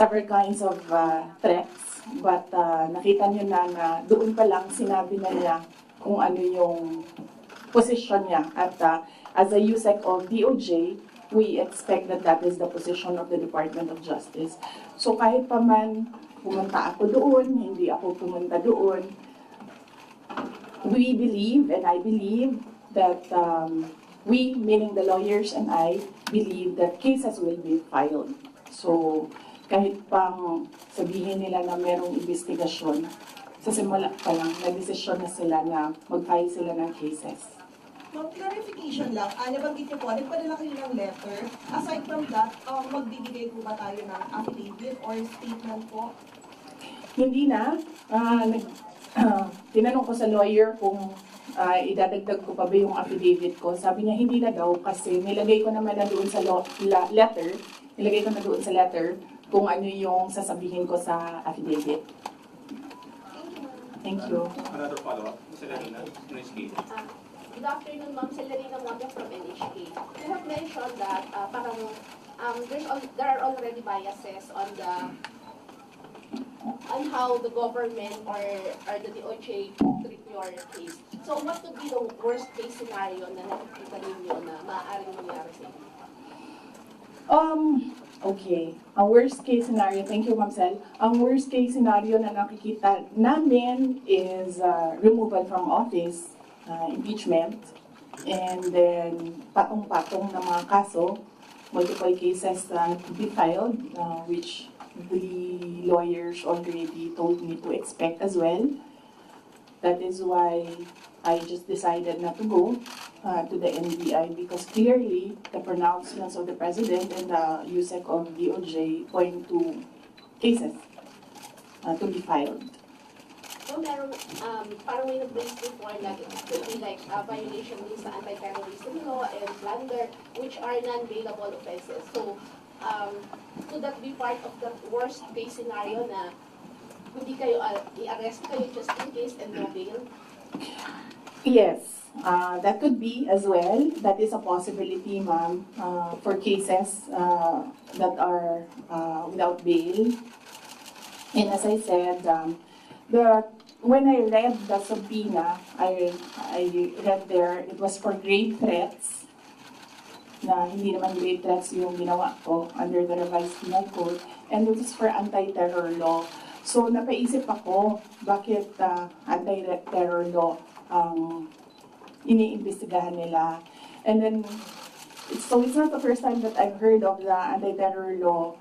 several kinds of threats, but nakita nyo na doon pa lang sinabi na niya kung ano yung position niya. At as a USEC of DOJ, we expect that that is the position of the Department of Justice. So kahit pa man pumunta ako doon, hindi ako pumunta doon, we believe, and I believe, that we, meaning the lawyers and I, believe that cases will be filed. So kahit pang sabihin nila na merong investigasyon, sa simula pa lang, nag-desisyon na sila na mag-file sila ng cases. Ma'am, clarification lang, nabanggit niyo po, nagpadala kayo ng letter. Aside from that, magbibigay po ba tayo ng affidavit or statement po? Hindi na. Tinanong ko sa lawyer kung idadagdag ko pa ba yung affidavit ko. Sabi niya hindi na daw kasi nilagay ko naman na doon sa letter, kung ano yung sasabihin ko sa affidavit. Thank you. Another follow-up, Ms. Larina, NHK. Good afternoon, Ma'am. Celerina Moya from NHK. You have mentioned that there are already biases on how the government or the DOJ treat your case. So what would be the worst case scenario na nakikita ninyo na maaaring mangyari sa inyo? Okay. Ang worst case scenario, thank you, Ma'am Sel. Ang worst case scenario na nakikita namin is removal from office, impeachment, and then patong-patong na mga kaso, multiple cases to be filed, which the lawyers already told me to expect as well. That is why I just decided not to go to the NBI because clearly the pronouncements of the President and the USEC of DOJ point to cases to be filed. So meron, parang may nag-raise before na it could be like violation din sa anti-terrorism law and plunder, which are non-bailable offenses. So, could that be part of the worst case scenario na hindi kayo i-arrest kayo just in case and no bail? Yes, that could be as well. That is a possibility, ma'am, for cases that are without bail. And as I said, when I read the subpoena, I read there, it was for grave threats, na hindi naman grave threats yung ginawa ko under the revised penal code, and it was for anti-terror law. So napaisip ako, bakit anti-terror law ang iniimbestigahan nila. And then, so it's not the first time that I've heard of the anti-terror law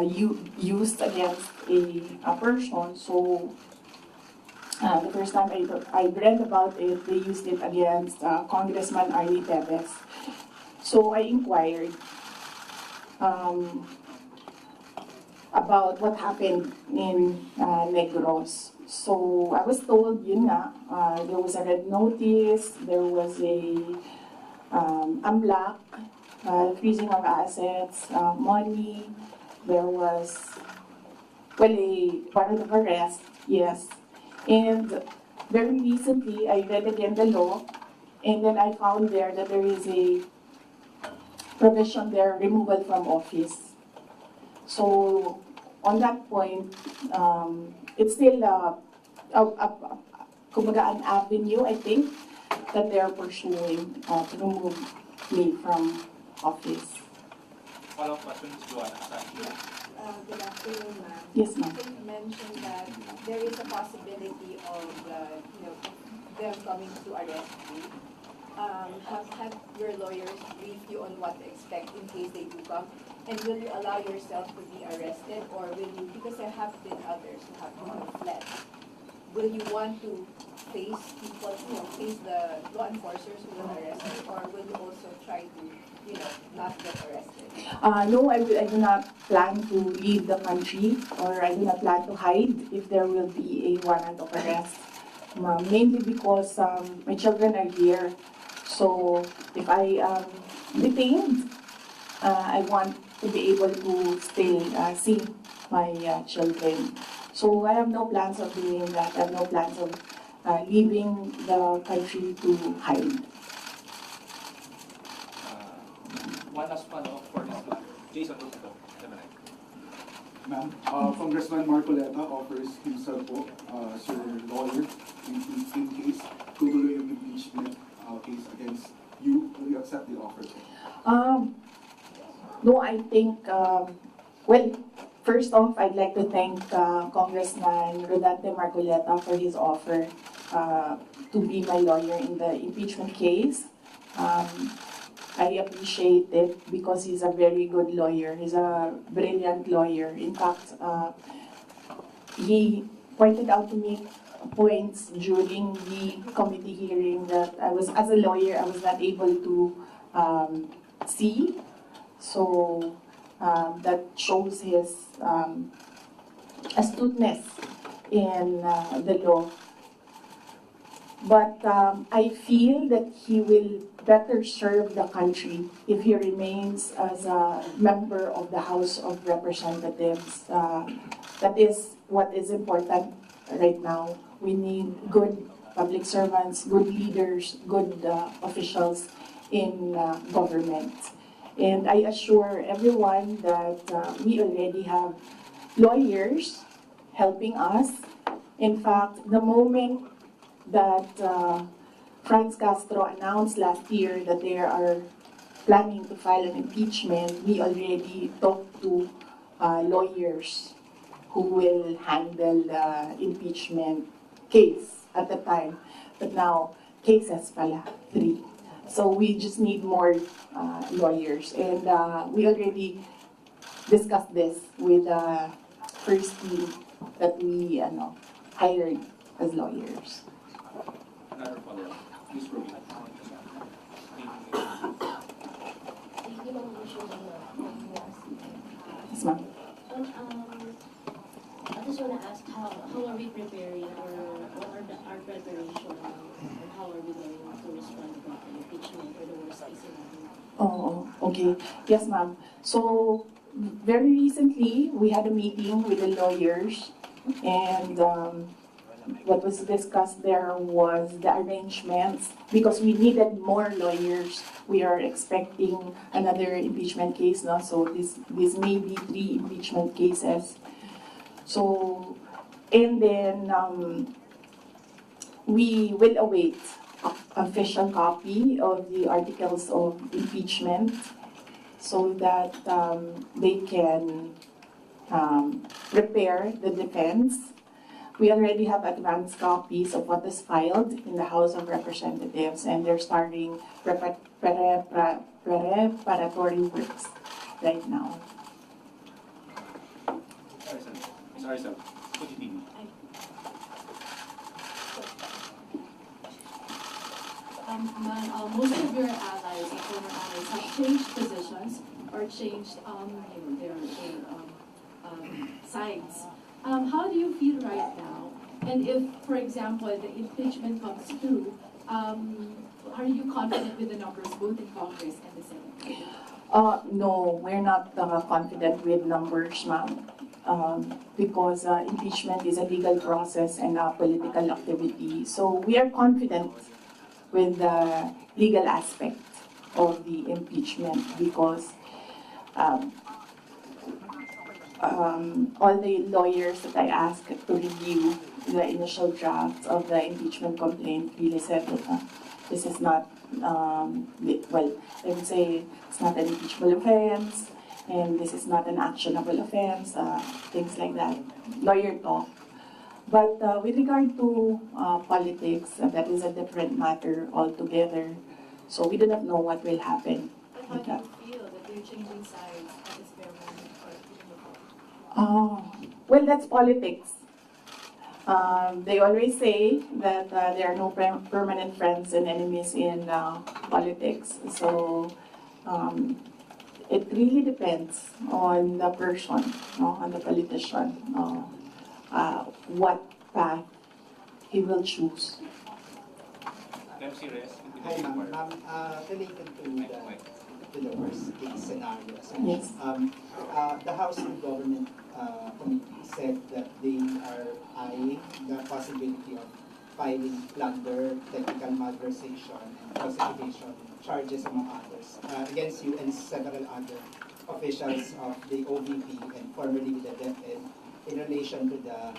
used against a person. So, the first time I read about it, they used it against Congressman Arlie Tevez. So I inquired about what happened in Negros. So I was told, yun nga, there was a red notice, there was a AMLAC, freezing of assets, money, there was, well, a warrant of arrest, yes. And very recently, I read again the law, and then I found there that there is a provision there, removal from office. So on that point, it's still kumbaga an avenue, I think, that they are pursuing to remove me from office. Follow-up question, Ms. Joanna. Good afternoon, ma'am. Yes, ma'am. You mentioned that there is a possibility of them coming to arrest you. Have your lawyers briefed you on what to expect in case they do come? And will you allow yourself to be arrested, or will you, because there have been others who have fled, will you want to face people, face the law enforcers who will arrest you, or will you also try to, not get arrested? No, I do not plan to leave the country, or I do not plan to hide if there will be a warrant of arrest. Mainly because my children are here. So if I am detained, I want to be able to still see my children. So I have no plans of doing that. I have no plans of leaving the country to hide. One last follow-up for this one. Jason, Ma'am, Congressman Marcoleta offers himself po as your lawyer in case tutuloy yung impeachment case against you. Will you accept the offer? No, I think, well, first off, I'd like to thank Congressman Duterte Marcoleta for his offer to be my lawyer in the impeachment case. I appreciate it because he's a very good lawyer. He's a brilliant lawyer. In fact, he pointed out to me points during the committee hearing that as a lawyer, I was not able to see. So that shows his astuteness in the law. But I feel that he will better serve the country if he remains as a member of the House of Representatives. That is what is important right now. We need good public servants, good leaders, good officials in government. And I assure everyone that we already have lawyers helping us. In fact, the moment that Franz Castro announced last year that they are planning to file an impeachment, we already talked to lawyers who will handle the impeachment case at the time. But now, cases pala, 3. So we just need more lawyers. And we already discussed this with the first team that we hired as lawyers. Another follow-up. Please proceed. Yes, ma'am. I just want to ask how are we preparing or what are our preparation and how are we going to respond to the impeachment or the worst case scenario? Oh, okay. Yes, ma'am. So, very recently, we had a meeting with the lawyers, and what was discussed there was the arrangements, because we needed more lawyers. We are expecting another impeachment case now, so this may be 3 impeachment cases. So, and then we will await official copy of the articles of impeachment so that they can prepare the defense. We already have advanced copies of what is filed in the House of Representatives, and they're starting preparatory works right now. Sorry, sir. Continue. Most of your allies, former allies, have changed positions or changed their sides. How do you feel right now? And if, for example, the impeachment comes through, are you confident with the numbers both in Congress and the Senate? No, we're not confident with numbers, ma'am. Because impeachment is a legal process and a political activity. So we are confident with the legal aspect of the impeachment because all the lawyers that I asked to review the initial draft of the impeachment complaint really said that this is not, well, they would say it's not an impeachable offense, and this is not an actionable offense, things like that, lawyer talk. But with regard to politics, that is a different matter altogether. So we do not know what will happen. But how do you feel that they're changing sides at this very moment? Well, that's politics. They always say that there are no permanent friends and enemies in politics. So it really depends on the person, on the politician, what path he will choose. MC Rest. Hi, ma'am. Related to the worst case scenario, Yes. the House and Government Committee said that they are eyeing the possibility of filing plunder, technical malversation, and falsification charges, among others, against you and several other officials of the OVP and formerly with the DepEd in relation to the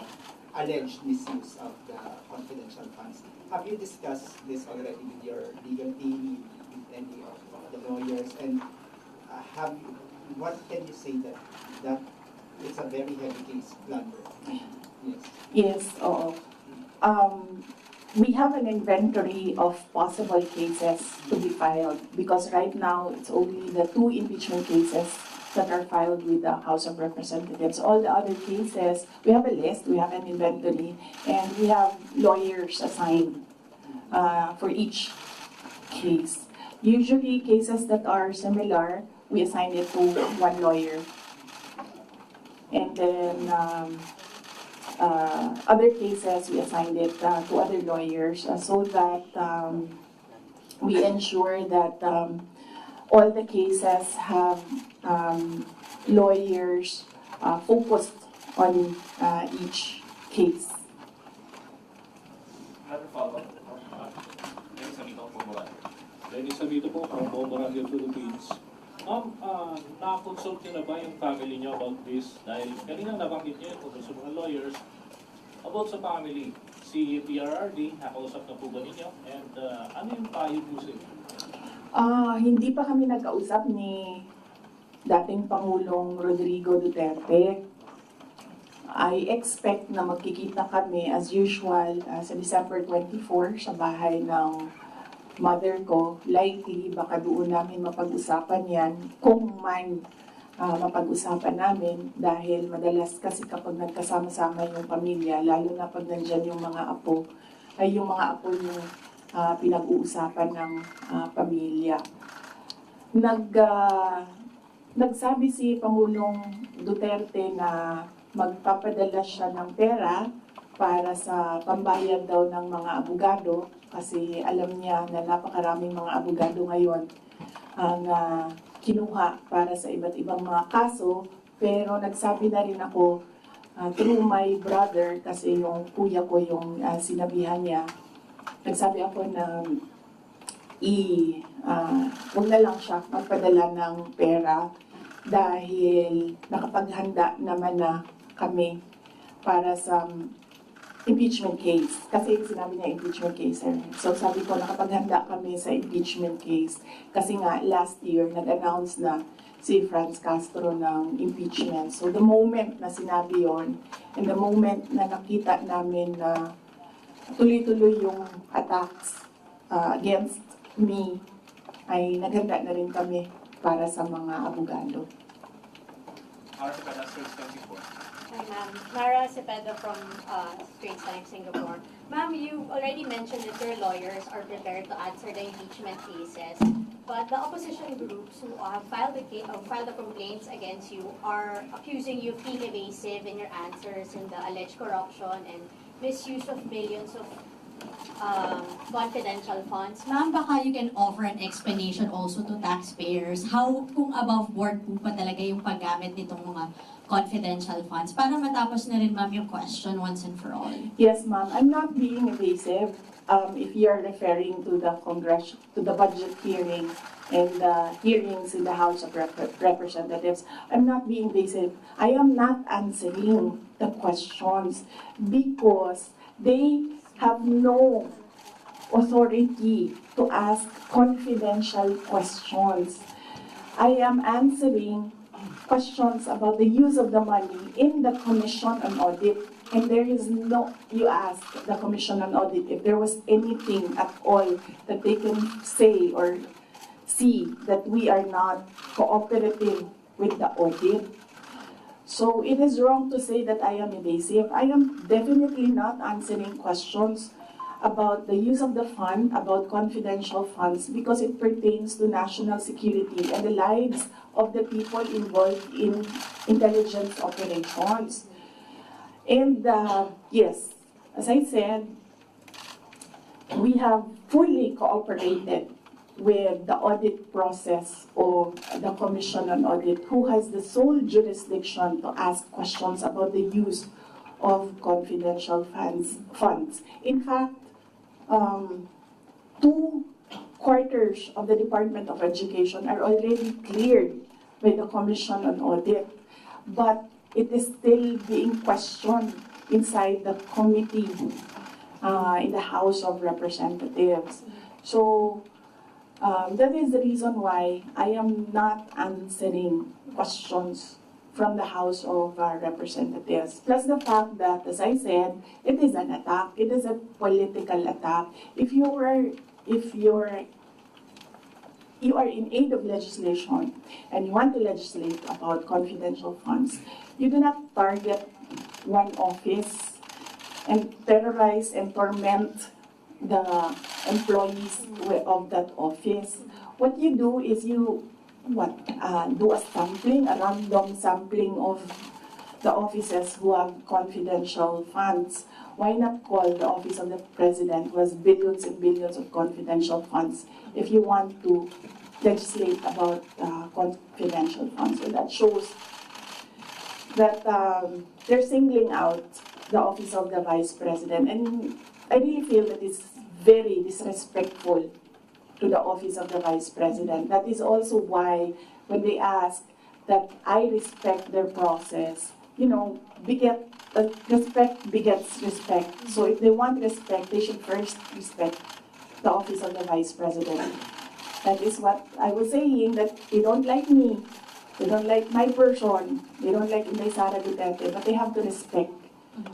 alleged misuse of the confidential funds. Have you discussed this already with your legal team, with any of the lawyers, and what can you say that it's a very heavy case, plunder? Yes. Yes, oo. We have an inventory of possible cases to be filed because right now it's only the 2 impeachment cases that are filed with the House of Representatives. All the other cases, we have a list, we have an inventory, and we have lawyers assigned for each case. Usually cases that are similar, we assign it to one lawyer. And then other cases, we assigned it to other lawyers so that we ensure that all the cases have lawyers focused on each case. Another follow-up. Dennis Amito, Bomboran. Dennis Amito po, from Bomboran, Philippines. Ma'am, na-consult niyo na ba yung family niyo about this? Dahil kanina nabanggit niyo kung sa mga lawyers about sa family. Si PRRD, nakausap na po ba ninyo? And ano yung payo po sa inyo? Hindi pa kami nag-kausap ni dating Pangulong Rodrigo Duterte. I expect na magkikita kami as usual sa December 24 sa bahay ng mother ko. Likely, baka doon namin mapag-usapan yan kung man mapag-usapan namin dahil madalas kasi kapag nagkasama-sama yung pamilya, lalo na pag nandyan yung mga apo, ay yung mga apo yung pinag-uusapan ng pamilya. Nagsabi si Pangulong Duterte na magpapadala siya ng pera para sa pambayad daw ng mga abogado kasi alam niya na napakaraming mga abogado ngayon ang kinuha para sa iba't ibang mga kaso. Pero nagsabi na rin ako through my brother kasi yung kuya ko yung sinabihan niya. Nagsabi ako na huwag na lang siya magpadala ng pera dahil nakapaghanda naman na kami para sa impeachment case. Kasi sinabi niya impeachment case. So sabi ko, nakapaghanda kami sa impeachment case. Kasi nga, last year, nag-announce na si Franz Castro ng impeachment. So the moment na sinabi yon, and the moment na nakita namin na tuloy-tuloy yung attacks against me, ay naghanda na rin kami para sa mga abogado. Mara Cepeda, Straits Times Singapore. Hi, ma'am. Mara Cepeda from Straits Times Singapore. Ma'am, you already mentioned that your lawyers are prepared to answer the impeachment cases, but the opposition groups who have filed the complaints against you are accusing you of being evasive in your answers in the alleged corruption and misuse of millions of confidential funds. Ma'am, baka you can offer an explanation also to taxpayers how kung above board po pa talaga yung paggamit nitong mga confidential funds para matapos na rin, ma'am, yung question once and for all. Yes, ma'am. I'm not being evasive. If you're referring to the budget hearing and the hearings in the House of Representatives, I'm not being evasive. I am not answering the questions because they have no authority to ask confidential questions. I am answering questions about the use of the money in the Commission on Audit. And there is no, you ask the Commission on Audit if there was anything at all that they can say or see that we are not cooperative with the audit. So it is wrong to say that I am evasive. I am definitely not answering questions about the use of the fund, about confidential funds, because it pertains to national security and the lives of the people involved in intelligence operations. And yes, as I said, we have fully cooperated with the audit process of the Commission on Audit, who has the sole jurisdiction to ask questions about the use of confidential funds. In fact, 2/4 of the Department of Education are already cleared by the Commission on Audit, but it is still being questioned inside the committee in the House of Representatives. So that is the reason why I am not answering questions from the House of Representatives. Plus the fact that, as I said, it is an attack. It is a political attack. If you are in aid of legislation and you want to legislate about confidential funds, you do not target one office and terrorize and torment the employees of that office. What you do is you do a sampling, a random sampling of the offices who have confidential funds. Why not call the office of the president, who has billions and billions of confidential funds, if you want to legislate about confidential funds? So that shows that they're singling out the office of the vice president. And I really feel that it's very disrespectful to the office of the vice president. That is also why when they ask that I respect their process, respect begets respect. So if they want respect, they should first respect the office of the vice president. That is what I was saying, that they don't like me, they don't like my person, they don't like Sara Duterte, but they have to respect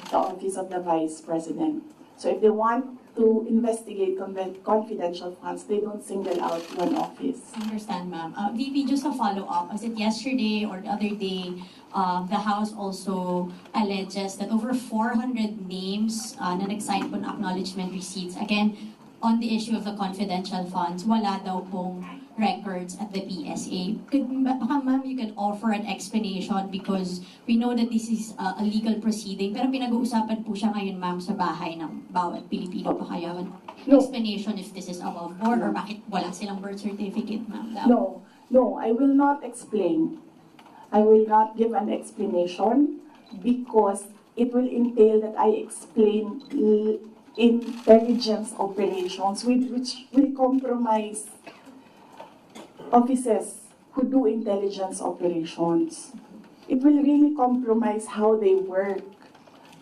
the office of the vice president. So if they want to investigate confidential funds, they don't single out one office. I understand, ma'am. VP, just a follow-up. Was it yesterday or the other day, the House also alleges that over 400 names na nag-sign po ng acknowledgement receipts, again, on the issue of the confidential funds, wala daw pong records at the PSA. Baka ma'am, you can offer an explanation because we know that this is a legal proceeding, pero pinag-uusapan po siya ngayon, ma'am, sa bahay ng bawat Pilipino. Baka yawan explanation if this is above board or bakit wala silang birth certificate, ma'am. No, I will not explain. I will not give an explanation because it will entail that I explain intelligence operations which will compromise officers who do intelligence operations. It will really compromise how they work.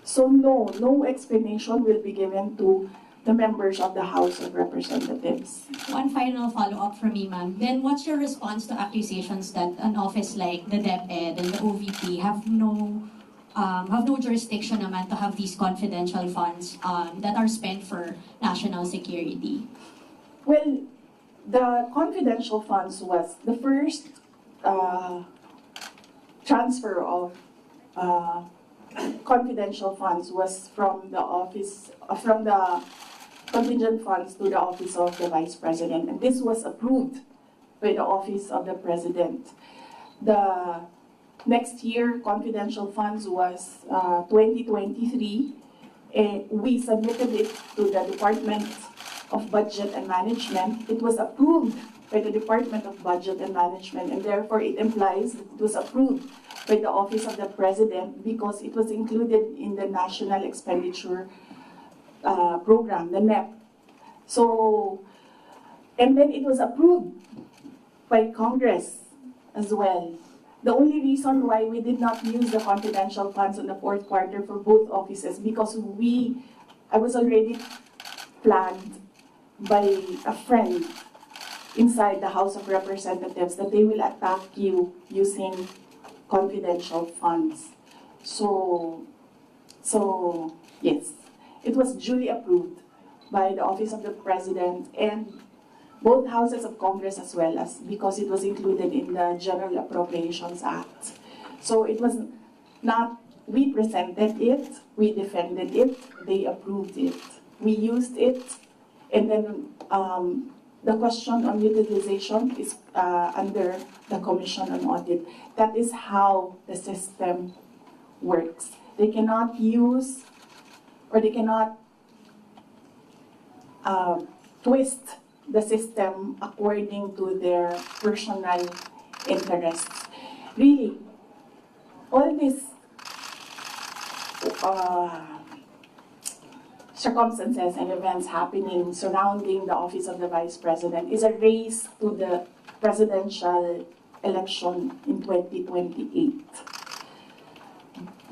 So no explanation will be given to the members of the House of Representatives. One final follow-up from me, ma'am. Then what's your response to accusations that an office like the DepEd and the OVP have no jurisdiction naman to have these confidential funds that are spent for national security? Well, the confidential funds was the first transfer of confidential funds was from the office, from the contingent funds to the office of the vice president, and this was approved by the office of the president. The next year, confidential funds was 2023. We submitted it to the Department of Budget and Management. It was approved by the Department of Budget and Management, and therefore it implies that it was approved by the Office of the President because it was included in the National Expenditure Program, the NEP. So, and then it was approved by Congress as well. The only reason why we did not use the confidential funds in the fourth quarter for both offices because I was already planned by a friend inside the House of Representatives that they will attack you using confidential funds. So yes, it was duly approved by the Office of the President and both houses of Congress as well as because it was included in the General Appropriations Act. So it was not, we presented it, we defended it, they approved it, we used it, and then the question on utilization is under the Commission on Audit. That is how the system works. They cannot use or they cannot twist the system according to their personal interests. Really, all these circumstances and events happening surrounding the office of the Vice President is a race to the presidential election in 2028.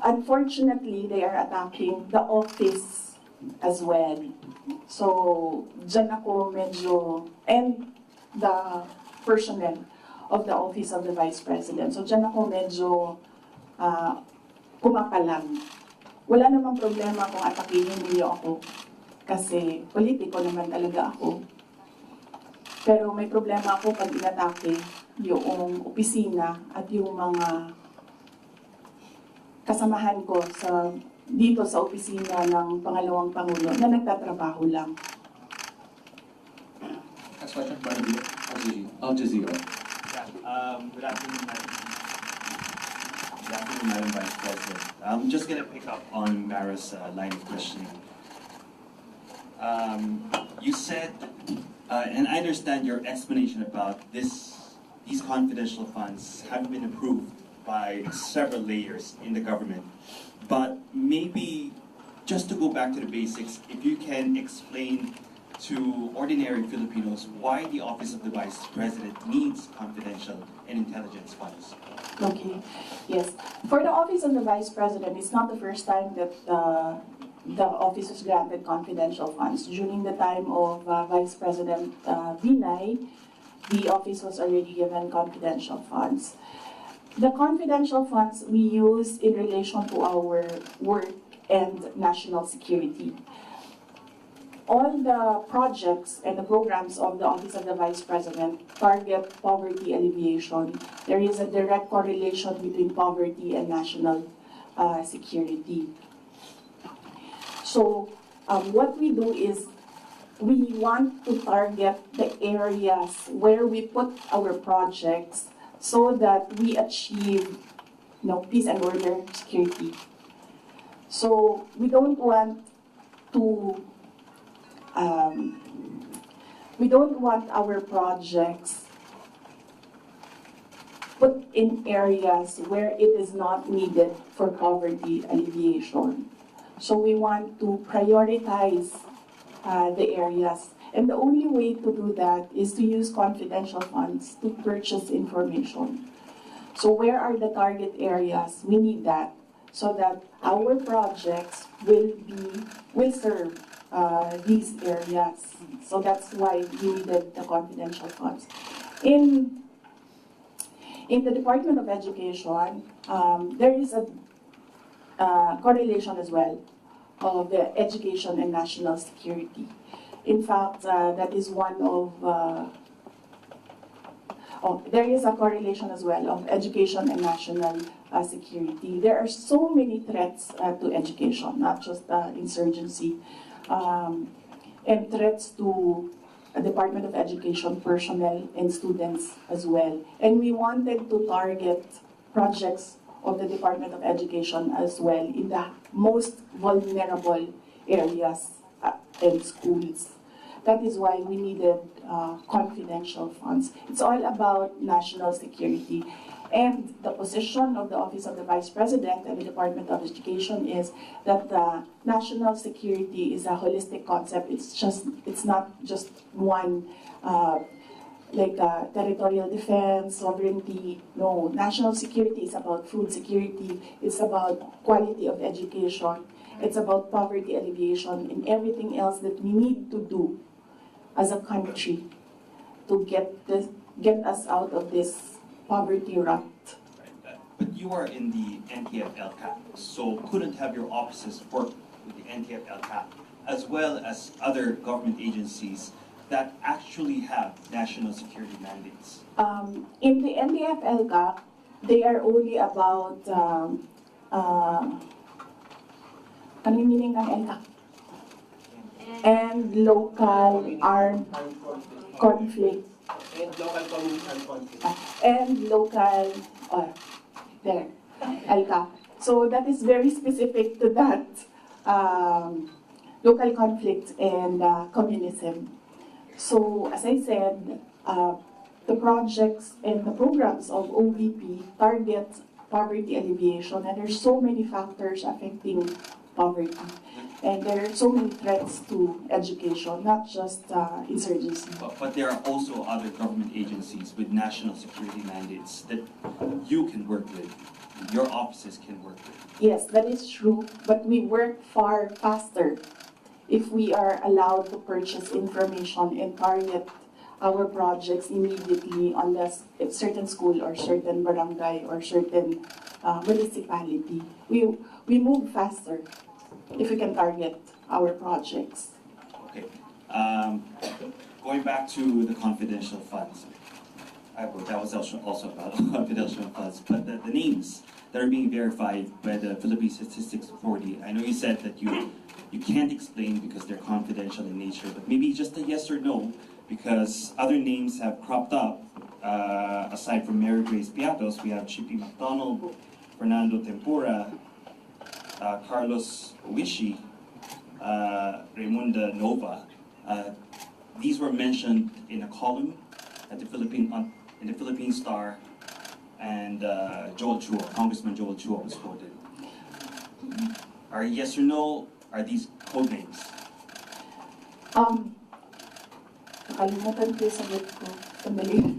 Unfortunately, they are attacking the office as well. So, dyan ako medyo, and the personnel of the office of the Vice President. So, dyan ako medyo pumapalag. Wala namang problema kung atakihin niyo ako kasi politiko naman talaga ako. Pero may problema ako pag inatake yung opisina at yung mga kasamahan ko dito sa opisina ng pangalawang Pangulo na nagtatrabaho lang. Next question, Al Jazeera. Good afternoon, Madam Vice President. I'm just going to pick up on Mara's line of questioning. You said, and I understand your explanation about these confidential funds have been approved by several layers in the government. But maybe just to go back to the basics, if you can explain to ordinary Filipinos why the Office of the Vice President needs confidential and intelligence funds. Okay, yes. For the Office of the Vice President, it's not the first time that the office was granted confidential funds. During the time of Vice President Binay, the office was already given confidential funds. The confidential funds we use in relation to our work and national security. All the projects and the programs of the Office of the Vice President target poverty alleviation. There is a direct correlation between poverty and national security. So what we do is we want to target the areas where we put our projects so that we achieve peace and order, security. So we don't want to our projects put in areas where it is not needed for poverty alleviation. So we want to prioritize the areas. And the only way to do that is to use confidential funds to purchase information. So where are the target areas? We need that so that our projects will serve these areas. So that's why we needed the confidential funds. In the Department of Education, there is a correlation as well of the education and national security. In fact, that is one of, there is a correlation as well of education and national security. There are so many threats to education, not just insurgency, and threats to Department of Education personnel and students as well. And we wanted to target projects of the Department of Education as well in the most vulnerable areas and schools. That is why we needed confidential funds. It's all about national security. And the position of the Office of the Vice President and the Department of Education is that national security is a holistic concept. It's not just one, like territorial defense, sovereignty. No, national security is about food security. It's about quality of education. It's about poverty alleviation and everything else that we need to do as a country to get us out of this poverty rut. Right. But you are in the NTF-LCAP, so couldn't have your offices work with the NTF-LCAP as well as other government agencies that actually have national security mandates? In the NTF-LCAP, they are only about, ano yung meaning ng LCAP? And local armed conflict. And local community and conflict. And local, there, LCAP. So that is very specific to that local conflict and communism. So as I said, the projects and the programs of OVP target poverty alleviation, and there's so many factors affecting poverty. And there are so many threats to education, not just insurgency. But there are also other government agencies with national security mandates that you can work with, your offices can work with. Yes, that is true, but we work far faster if we are allowed to purchase information and target our projects immediately on a certain school or certain barangay or certain municipality. We move faster if we can target our projects. Okay. Going back to the confidential funds, that was also about confidential funds, but the names that are being verified by the Philippine Statistics Authority, I know you said that you can't explain because they're confidential in nature, but maybe just a yes or no, because other names have cropped up. Aside from Mary Grace Piatos, we have Chippy McDonald, Fernando Tempura, Carlos Owishi, Raymunda Nova. These were mentioned in a column at the in the Philippine Star, and Joel Chua, Congressman Joel Chua was quoted. Are yes or no, are these code names? Nakalimutan ko yung sagot ko. Sandali.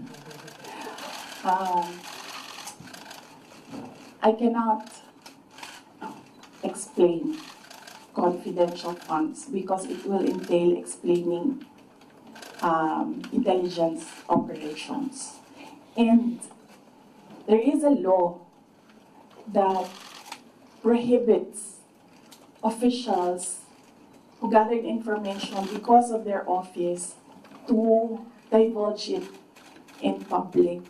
I cannot explain confidential funds because it will entail explaining intelligence operations. And there is a law that prohibits officials who gathered information because of their office to divulge it in public.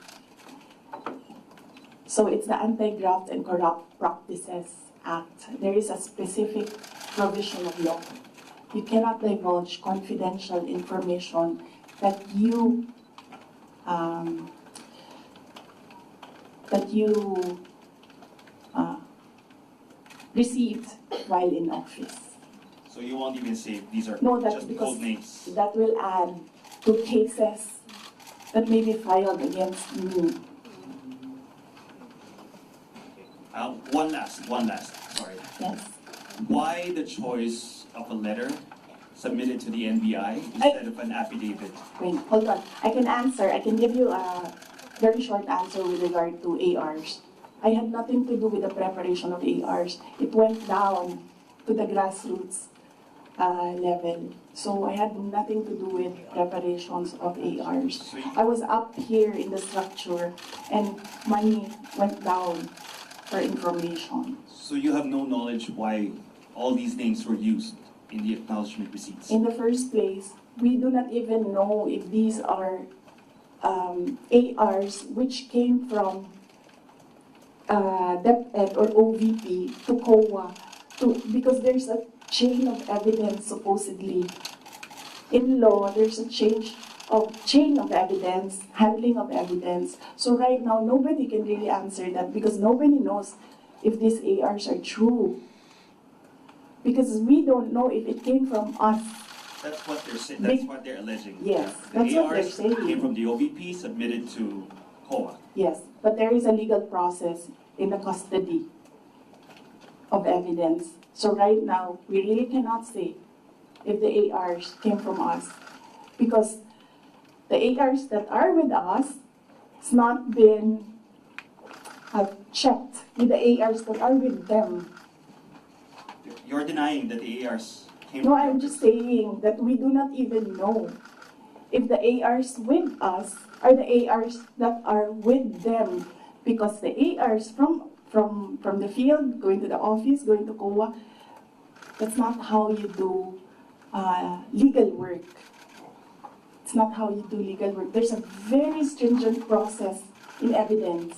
So it's the Anti-Graft and Corrupt Practices Act. There is a specific provision of law. You cannot divulge confidential information that you received while in office. So you won't even say these are No, that's just because code names? that will add to cases that may be filed against me. One last, sorry. Yes. Why the choice of a letter submitted to the NBI instead of an affidavit? Wait, hold on. I can give you a very short answer with regard to ARs. I had nothing to do with the preparation of ARs. It went down to the grassroots level. So I had nothing to do with preparations of ARs. I was up here in the structure and money went down for information. So you have no knowledge why all these names were used in the acknowledgement receipts? In the first place, we do not even know if these are ARs which came from DepEd or OVP to COA, because there's a chain of evidence supposedly. In law, there's a chain of evidence, handling of evidence. So right now, nobody can really answer that because nobody knows if these ARs are true. Because we don't know if it came from us. That's what they're saying. That's what they're alleging. Yes, the that's what they're ARs saying. came from the OVP, submitted to COA. Yes, but there is a legal process in the custody of evidence. So right now, we really cannot say if the ARs came from us because the ARs that are with us has not been checked with the ARs that are with them. You're denying that the ARs came No, from I'm just saying that we do not even know if the ARs with us are the ARs that are with them, because the ARs from the field, going to the office, going to COA, that's not how you do legal work. It's not how you do legal work. There's a very stringent process in evidence.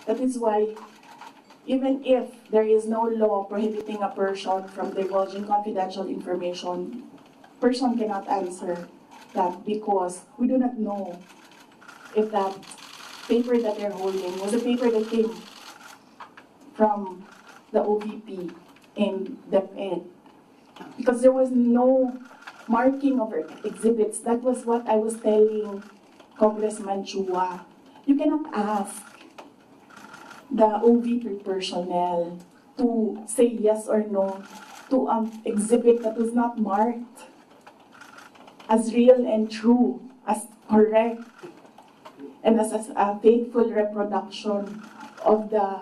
That is why even if there is no law prohibiting a person from divulging confidential information, person cannot answer that because we do not know if that paper that they're holding was a paper that came from the OVP in DepEd. Because there was no marking of exhibits. That was what I was telling Congressman Chua. You cannot ask the OVP personnel to say yes or no to exhibit that was not marked as real and true, as correct, and as a faithful reproduction of the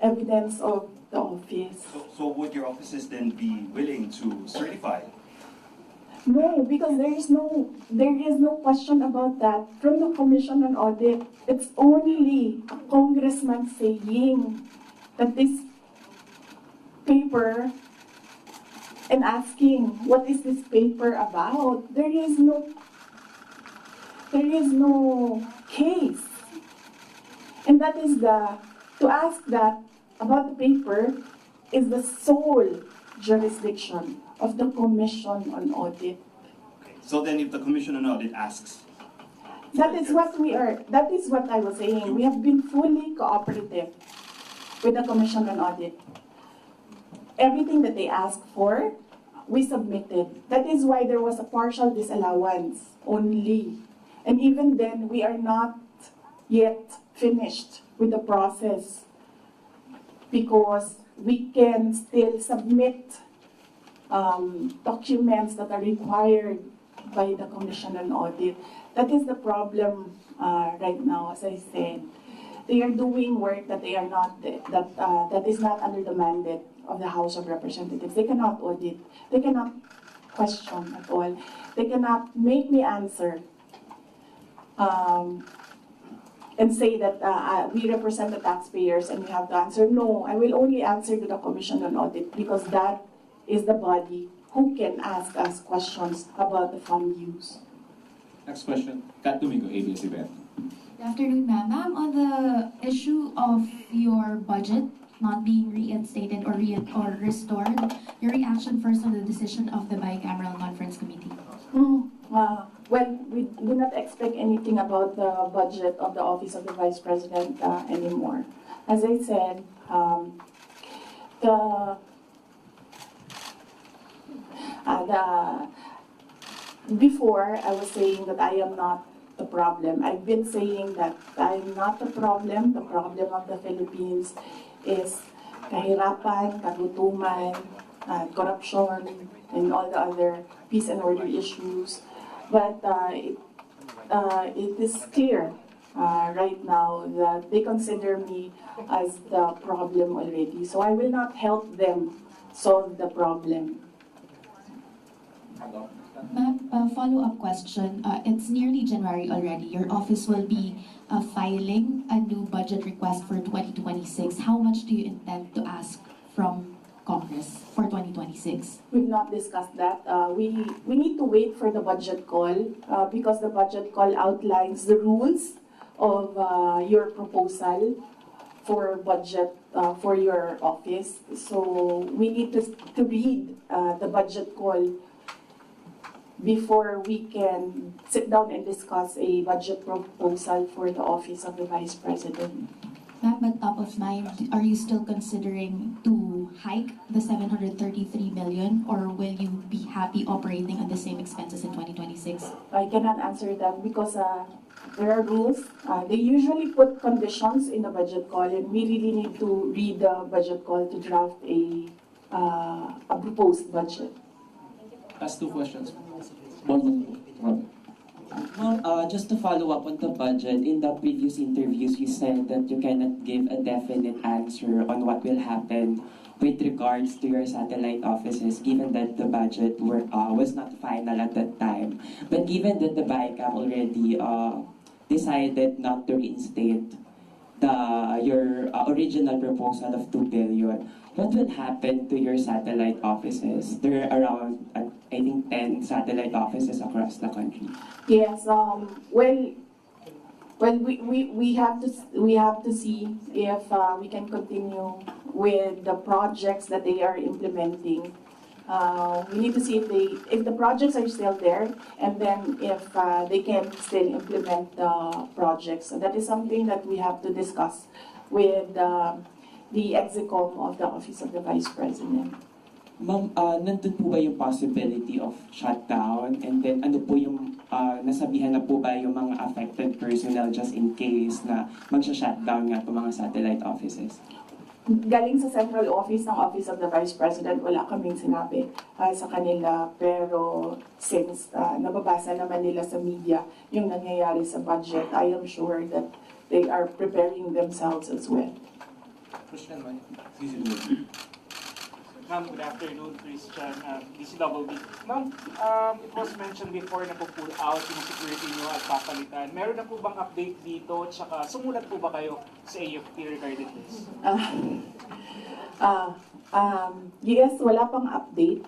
evidence of the office. So would your offices then be willing to certify? No, because there is no question about that. From the Commission on Audit, it's only a congressman saying that this paper and asking, what is this paper about? There is no case. And that is to ask that about the paper is the sole jurisdiction of the Commission on Audit. So then if the Commission on Audit asks, That is what I was saying. We have been fully cooperative with the Commission on Audit. Everything that they asked for, we submitted. That is why there was a partial disallowance only. And even then, we are not yet finished with the process because we can still submit documents that are required by the Commission on Audit. That is the problem right now, as I said. They are doing work that they are not that is not under the mandate of the House of Representatives. They cannot audit. They cannot question at all. They cannot make me answer and say that we represent the taxpayers and we have to answer. No, I will only answer to the Commission on Audit because that is the body who can ask us questions about the fund use. Next question, Kat Domingo, ABS-CBN. Good afternoon, ma'am. Ma'am, on the issue of your budget not being reinstated or restored, your reaction first on the decision of the bicameral conference committee? Well, we do not expect anything about the budget of the Office of the Vice President anymore. As I said, before I was saying that I am not the problem. I've been saying that I am not the problem. The problem of the Philippines is kahirapan, kagutuman, corruption, and all the other peace and order issues. But it is clear right now that they consider me as the problem already. So I will not help them solve the problem. Ma'am, a follow-up question. It's nearly January already. Your office will be filing a new budget request for 2026. How much do you intend to ask from Congress for 2026? We've not discussed that. We need to wait for the budget call because the budget call outlines the rules of your proposal for budget for your office. So we need to read the budget call before we can sit down and discuss a budget proposal for the Office of the Vice President. Ma'am, but top of mind, are you still considering to hike the 733 million or will you be happy operating on the same expenses in 2026? I cannot answer that because there are rules. They usually put conditions in the budget call and we really need to read the budget call to draft a proposed budget. Last two questions. One, Robert. Ma'am, just to follow up on the budget, in the previous interviews, you said that you cannot give a definite answer on what will happen with regards to your satellite offices, given that the budget was not final at that time. But given that the BICAM already decided not to reinstate your original proposal of 2 billion, what will happen to your satellite offices? There are around, I think, 10 satellite offices across the country. Yes. We have to see if we can continue with the projects that they are implementing. We need to see if the projects are still there, and then if they can still implement the projects. So that is something that we have to discuss with the execom of the Office of the Vice President. Ma'am, nandun po ba yung possibility of shutdown? And then ano po yung, nasabihan na po ba yung mga affected personnel just in case na magsha-shutdown nga po mga satellite offices? galing sa central office ng Office of the Vice President, wala kaming sinabi sa kanila. Pero since nababasa naman nila sa media yung nangyayari sa budget, I am sure that they are preparing themselves as well. Christian, man. Ma'am, good afternoon, Christian. DCWB. Ma'am, it was mentioned before na po-pull out yung security nyo at papalitan. Meron na po bang update dito? Tsaka sumulat po ba kayo sa AFP regarding this? Yes, wala pang update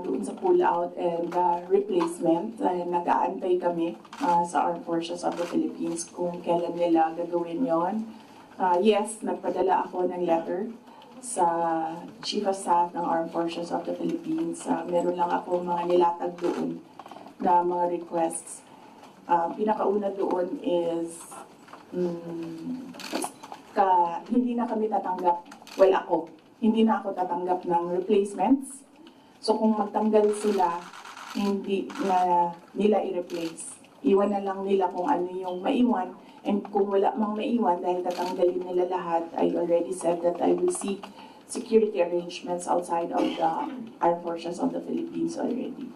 doon sa pull-out and replacement. Nag-aantay kami sa Armed Forces of the Philippines kung kailan nila gagawin yon. Yes, nagpadala ako ng letter sa Chief of Staff ng Armed Forces of the Philippines. Meron lang ako mga nilatag doon na mga requests. Pinakauna doon is hindi na kami tatanggap, hindi na ako tatanggap ng replacements. So kung magtanggal sila, hindi na nila i-replace. Iwan na lang nila kung ano yung maiwan. And kung wala mang maiwan dahil tatanggalin nila lahat, I already said that I will seek security arrangements outside of the Armed Forces of the Philippines already.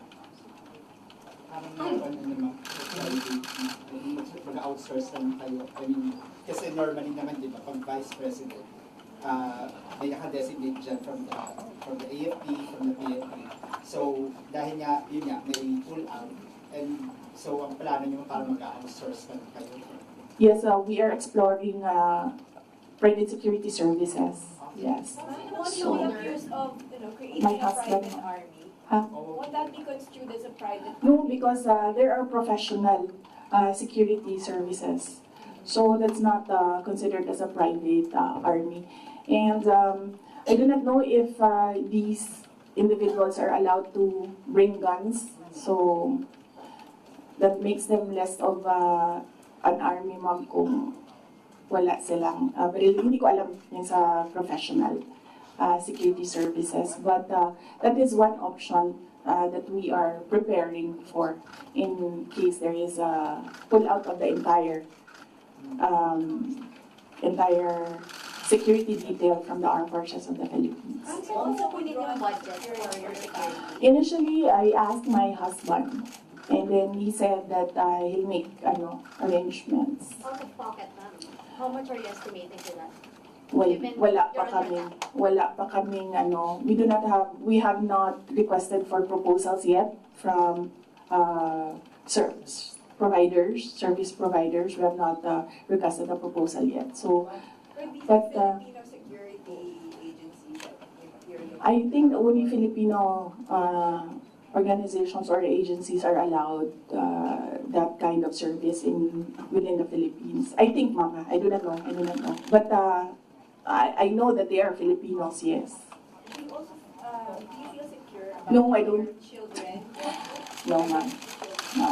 Mag-outsource lang kayo. I mean, kasi normally naman, di ba, pag Vice President, may naka-designate dyan from the AFP, from the PNP. So, dahil nga, yun nga, may pull out. And so, ang plano nyo para mag-outsource lang kayo. Yes, we are exploring private security services. Yes. Won't you be accused of, creating My a husband. private army? Huh? Won't that be construed as a private army? No, because there are professional security services. So that's not considered as a private army. And I do not know if these individuals are allowed to bring guns. So that makes them less of an army, ma'am, kung wala silang, pero hindi ko alam yung sa professional security services. But that is one option that we are preparing for in case there is a pull out of the entire security detail from the Armed Forces of the Philippines. Also, we need yung budget for your security. Initially, I asked my husband, and then he said that he'll make arrangements. Out of pocket, ma'am. How much are you estimating for that? Well, Given wala your pa kaming we have not requested for proposals yet from service providers. We have not requested a proposal yet. So, but Filipino security agency that you're looking I think only Filipino organizations or agencies are allowed that kind of service within the Philippines. I think, Mama, I do not know. But I know that they are Filipinos, yes. Do you also do you feel secure about No, I your don't. children? No, ma'am. No.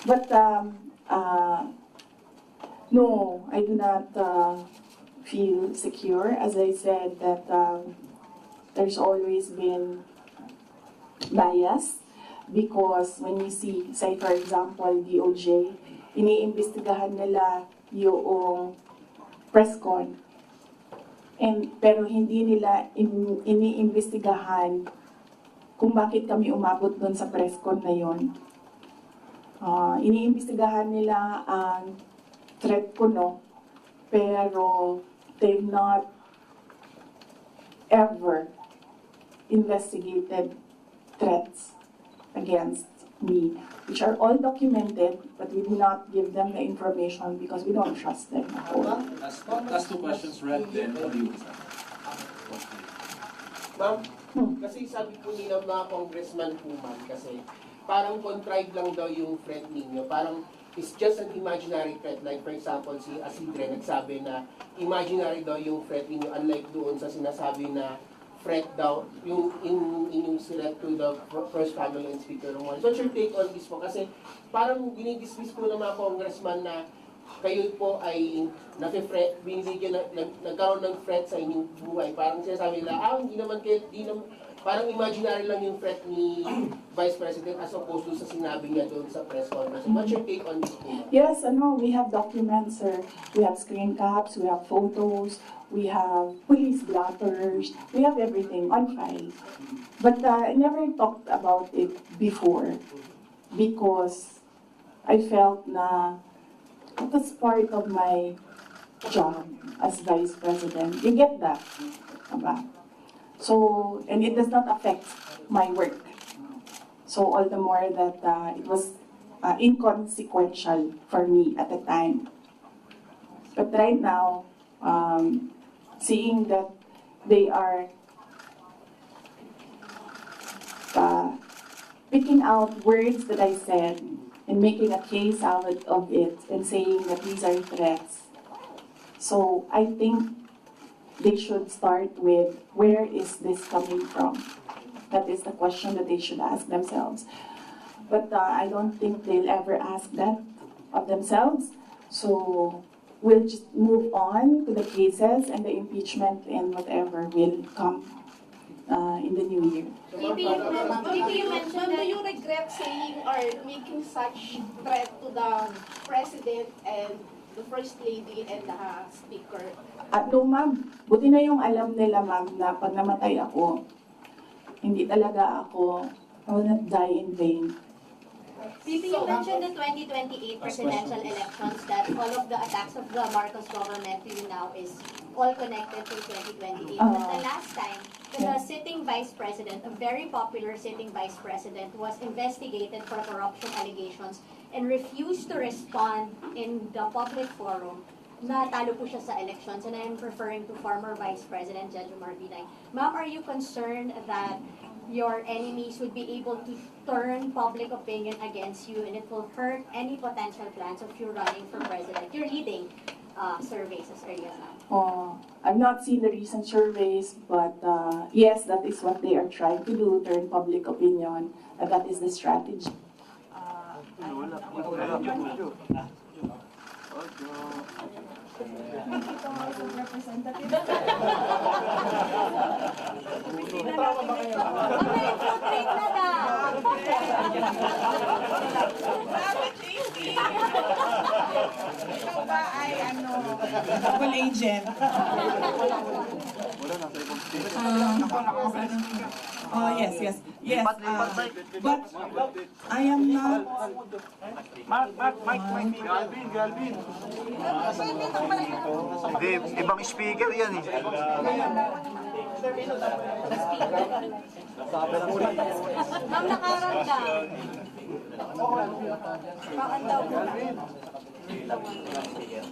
But no, I do not feel secure. As I said, that there's always been bias because when you see, say for example, DOJ, iniimbestigahan nila yung press con. Pero hindi nila iniimbestigahan kung bakit kami umabot doon sa press con na yon. Iniimbestigahan nila ang threat ko, no? Pero they've not ever investigated threats against me, which are all documented, but we do not give them the information because we don't trust them at all. Last two questions, Red, then you. Ma'am, kasi sabi po nila mga congressman po, ma'am, kasi parang contrived lang daw yung threat ninyo. Parang it's just an imaginary threat. Like for example, si Asidre nagsabi na imaginary daw yung threat ninyo, unlike doon sa sinasabi na threat daw yung inyong select to the first family and speaker ng one. So what's your take on this po? Kasi parang dinidismiss po ng mga congressman na kayo po ay binibigyan nagkaroon ng threat sa inyong buhay. Parang sinasabi nila, hindi naman parang imaginary lang yung threat ni Vice President as opposed to sa sinabi niya doon sa press conference. What's your take on this po? Yes, we have documents, sir. We have screen caps, we have photos, we have police blotters, we have everything on file. But I never talked about it before because I felt na it was part of my job as Vice President. You get that? Diba? So, and it does not affect my work. So all the more that it was inconsequential for me at the time. But right now, seeing that they are picking out words that I said and making a case out of it and saying that these are threats. So I think they should start with, where is this coming from? That is the question that they should ask themselves. But I don't think they'll ever ask that of themselves. So we'll just move on to the cases and the impeachment and whatever will come in the new year. VP, you mentioned that you regret saying or making such threat to the President and the First Lady and the Speaker. No, ma'am. Buti na yung alam nila, ma'am, na pag namatay ako, hindi talaga ako, I will not die in vain. VP, you mentioned the 2028 presidential elections, that all of the attacks of the Marcos government till now is all connected to 2028. But the last time, the sitting vice president, a very popular sitting vice president, was investigated for corruption allegations and refused to respond in the public forum. Natalo po siya sa elections, and I'm referring to former Vice President Judge Marbinay. Ma'am, are you concerned that your enemies would be able to turn public opinion against you and it will hurt any potential plans of you running for president? You're leading surveys as early as now. I've not seen the recent surveys, but yes, that is what they are trying to do, turn public opinion, and that is the strategy. Ikaw ba ay double agent? Yes. But I am not. Galvin. Hindi, ibang speaker yan eh. Ma'am, nakarang ka. Bakit daw?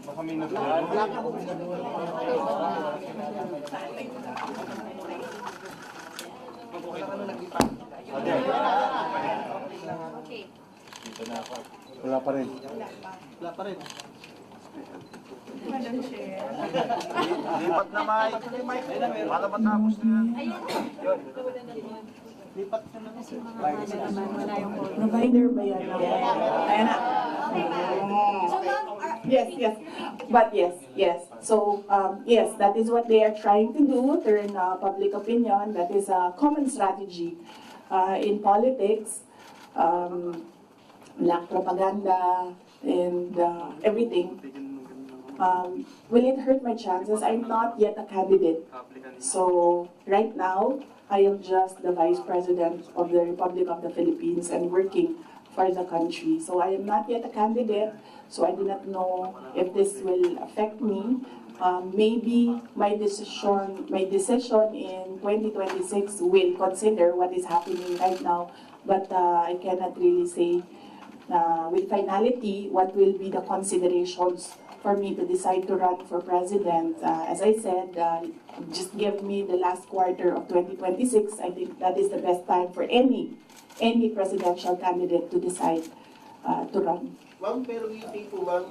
Baka may Okay. Wala pa rin. Madam Chair? Lipat na, Mike. Para matapos na yan. Lipat na naman. Provider ba yan? Ayan na. Yes. But yes. So, yes, that is what they are trying to do, turn public opinion. That is a common strategy in politics. Black propaganda and everything. Will it hurt my chances? I'm not yet a candidate. So, right now, I am just the Vice President of the Republic of the Philippines and working for the country. So I am not yet a candidate, so I do not know if this will affect me. Maybe my decision in 2026 will consider what is happening right now, but I cannot really say with finality what will be the considerations for me to decide to run for president. As I said, just give me the last quarter of 2026. I think that is the best time for any presidential candidate to decide to run. Ma'am, pero you think po, ma'am,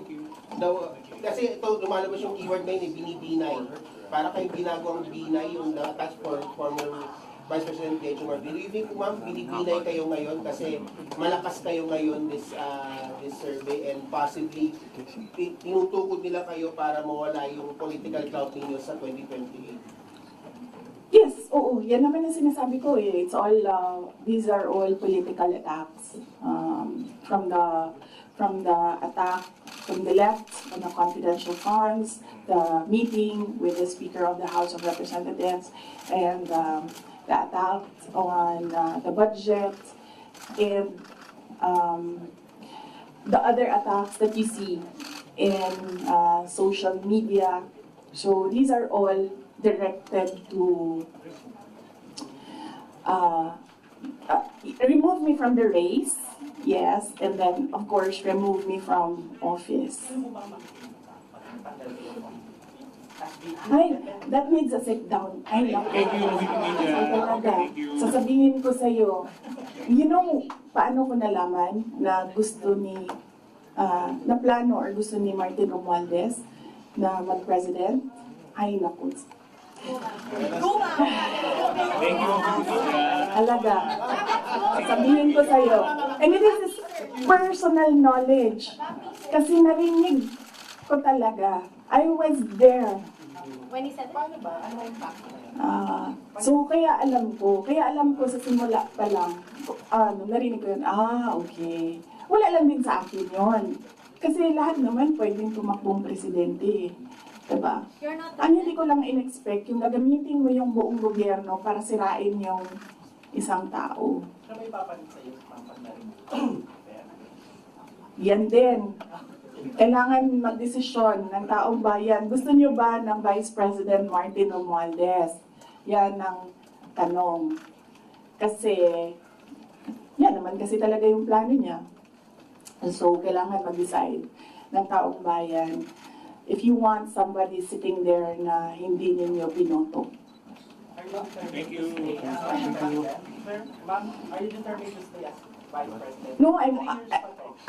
kasi ito, lumalabas yung keyword na yun, binibinay. Para kayong ginagawang binay yung attached former Vice President Judge Marbinay. Do you think po, ma'am, binibinay kayo ngayon kasi malakas kayo ngayon this survey and possibly tinutukod nila kayo para mawala yung political clout ninyo sa 2028? Yes, oo. yan naman ang sinasabi ko eh. It's all, these are all political attacks. From the attack from the left on the confidential funds, the meeting with the Speaker of the House of Representatives, and the attack on the budget, and the other attacks that you see in social media. So these are all directed to remove me from the race, yes, and then of course remove me from office. Ay, that needs a sit down. Ay, naku. Thank you, Wikimedia. Talaga. Thank you. Sasabihin ko sa'yo, you know, paano ko nalaman na gusto ni, na plano or gusto ni Martin Romualdez na mag-president? Ay, naku. Thank you, Wikimedia. Talaga. Sasabihin ko sa'yo. And it is personal knowledge. Kasi narinig ko talaga. I was there. When he said, paano ba? Ano yung fact? So, kaya alam ko sa simula pa lang, narinig ko yun, okay. Wala lang din sa akin yun. Kasi lahat naman pwedeng tumakbong presidente. Diba? Ang hindi ko lang in-expect, yung gagamitin mo yung buong gobyerno para sirain yung isang tao. Ano may papalit sa'yo? Pamparin. Yan din. Kailangan magdesisyon ng taong bayan. Gusto niyo ba ng Vice President Martin Romualdez? Yan ang tanong. Kasi, yan naman kasi talaga yung plano niya. So, kailangan mag-decide ng taong bayan if you want somebody sitting there na hindi ninyo binoto. Thank you. Ma'am, are you determined to stay as Vice President? No,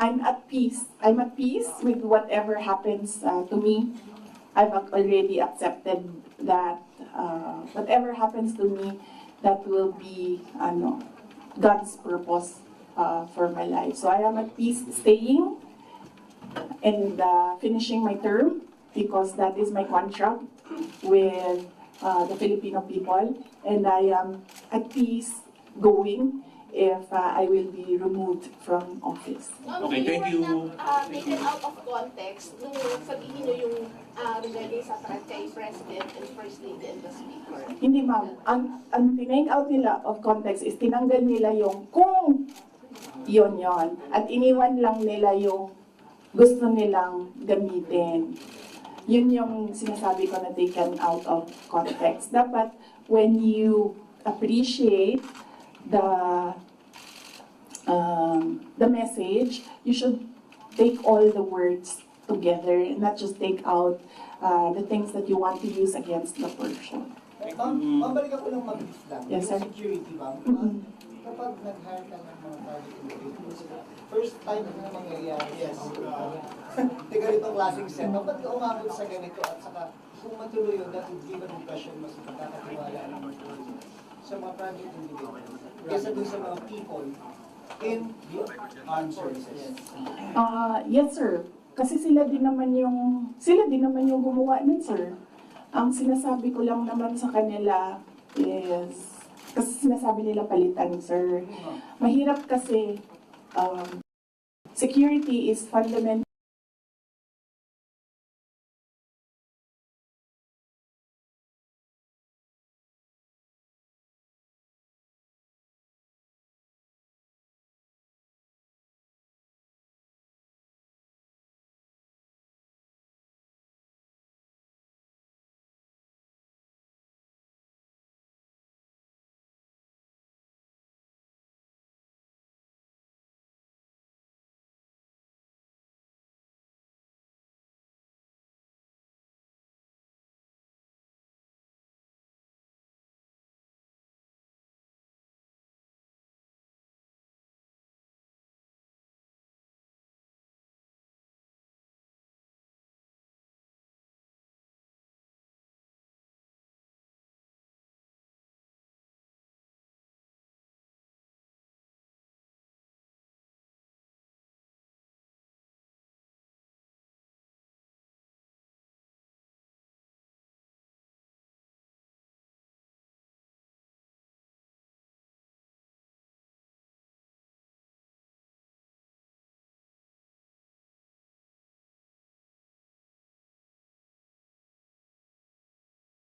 I'm at peace. I'm at peace with whatever happens to me. I've already accepted that whatever happens to me, that will be God's purpose for my life. So I am at peace staying and finishing my term because that is my contract with the Filipino people, and I am at peace going if I will be removed from office. Okay, thank you. Taken out of context, nung sabihin nyo yung regarding sa kay President and First Lady and the Speaker. Hindi ma'am, ang tinake out nila of context is tinanggal nila yung kung yon at iniwan lang nila yung gusto nilang gamitin. Yun yung sinasabi ko na taken out of context. Dapat when you appreciate the message, you should take all the words together and not just take out the things that you want to use against the person. Mabalik ako lang mag-brief lang. Yes, sir. Yung security ba? Kapag nag-hire ka ng mga private individuals, first time na mangyayari. Yes. Ganitong klaseng setup. Ba't ka umabot sa ganito at saka kung matuloy yun, that would give an impression mas pagkakatiwala ng sa mga private individuals kesa dun sa mga people in the armed services. Yes, sir. Kasi sila din naman yung gumawa nun, sir. Ang sinasabi ko lang naman sa kanila is, kasi sinasabi nila palitan, sir. Mahirap kasi, security is fundamental.